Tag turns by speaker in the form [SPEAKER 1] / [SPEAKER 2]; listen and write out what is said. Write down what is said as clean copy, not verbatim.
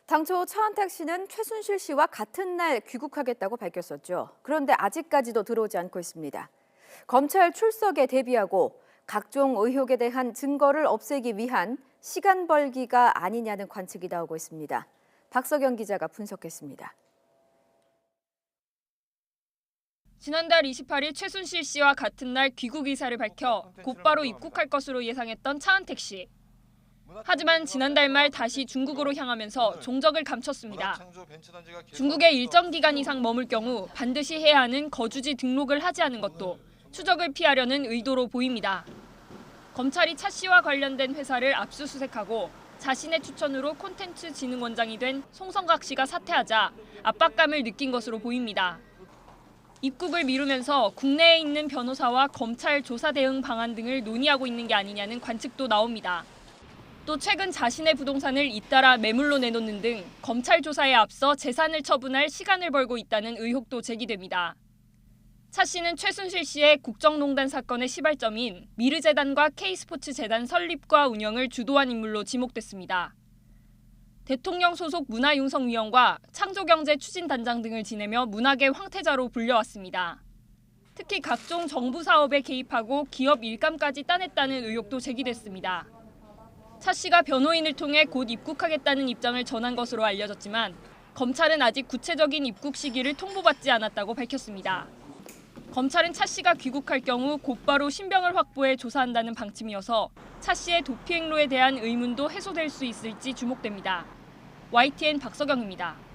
[SPEAKER 1] 당초 차은택 씨는 최순실 씨와 같은 날 귀국하겠다고 밝혔었죠. 그런데 아직까지도 들어오지 않고 있습니다. 검찰 출석에 대비하고 각종 의혹에 대한 증거를 없애기 위한 시간 벌기가 아니냐는 관측이 나오고 있습니다. 박석영 기자가 분석했습니다.
[SPEAKER 2] 지난달 28일 최순실 씨와 같은 날 귀국 의사를 밝혀 곧바로 입국할 것으로 예상했던 차은택 씨. 하지만 지난달 말 다시 중국으로 향하면서 종적을 감췄습니다. 중국에 일정 기간 이상 머물 경우 반드시 해야 하는 거주지 등록을 하지 않은 것도 추적을 피하려는 의도로 보입니다. 검찰이 차 씨와 관련된 회사를 압수수색하고 자신의 추천으로 콘텐츠 진흥원장이 된 송성각 씨가 사퇴하자 압박감을 느낀 것으로 보입니다. 입국을 미루면서 국내에 있는 변호사와 검찰 조사 대응 방안 등을 논의하고 있는 게 아니냐는 관측도 나옵니다. 또 최근 자신의 부동산을 잇따라 매물로 내놓는 등 검찰 조사에 앞서 재산을 처분할 시간을 벌고 있다는 의혹도 제기됩니다. 차 씨는 최순실 씨의 국정농단 사건의 시발점인 미르재단과 K스포츠재단 설립과 운영을 주도한 인물로 지목됐습니다. 대통령 소속 문화융성위원과 창조경제 추진단장 등을 지내며 문학의 황태자로 불려왔습니다. 특히 각종 정부 사업에 개입하고 기업 일감까지 따냈다는 의혹도 제기됐습니다. 차 씨가 변호인을 통해 곧 입국하겠다는 입장을 전한 것으로 알려졌지만 검찰은 아직 구체적인 입국 시기를 통보받지 않았다고 밝혔습니다. 검찰은 차 씨가 귀국할 경우 곧바로 신병을 확보해 조사한다는 방침이어서 차 씨의 도피 행로에 대한 의문도 해소될 수 있을지 주목됩니다. YTN 박석영입니다.